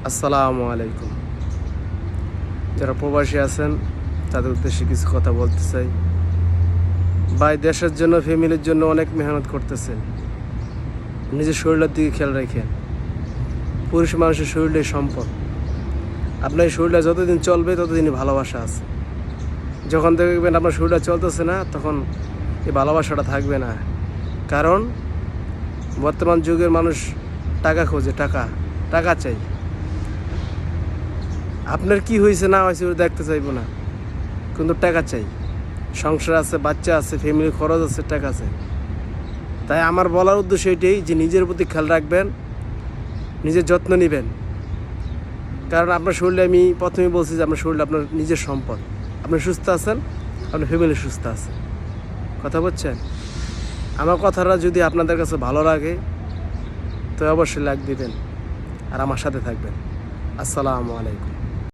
আসসালামু আলাইকুম। যারা প্রবাসী আছেন তাদের উদ্দেশ্যে কিছু কথা বলতে চাই। ভাই, দেশের জন্য, ফ্যামিলির জন্য অনেক মেহনত করতেছেন। নিজের শরীরের দিকে খেয়াল রাখেন। পুরুষ মানুষের শরীরে সম্পদ। আপনার এই শরীরটা যতদিন চলবে ততদিনই ভালোবাসা আছে। যখন দেখবেন আপনার শরীরটা চলতেছে না, তখন এই ভালোবাসাটা থাকবে না। কারণ বর্তমান যুগের মানুষ টাকা খোঁজে, টাকা চাই। আপনার কি হয়েছে না হয়েছে ওটা দেখতে চাইবো না, কিন্তু টাকা চাই। সংসার আছে, বাচ্চা আছে, ফ্যামিলির খরচ আছে, টাকা চাই। তাই আমার বলার উদ্দেশ্য এটাই যে নিজের প্রতি খেয়াল রাখবেন, নিজের যত্ন নেবেন। কারণ আপনার শরীরে, আমি প্রথমেই বলছি যে আপনার শরীরে আপনার নিজের সম্পদ। আপনি সুস্থ আছেন, আপনার ফ্যামিলি সুস্থ আছে। কথা বলছেন? আমার কথাটা যদি আপনাদের কাছে ভালো লাগে তো অবশ্যই লাইক দিবেন আর আমার সাথে থাকবেন। আসসালামু আলাইকুম।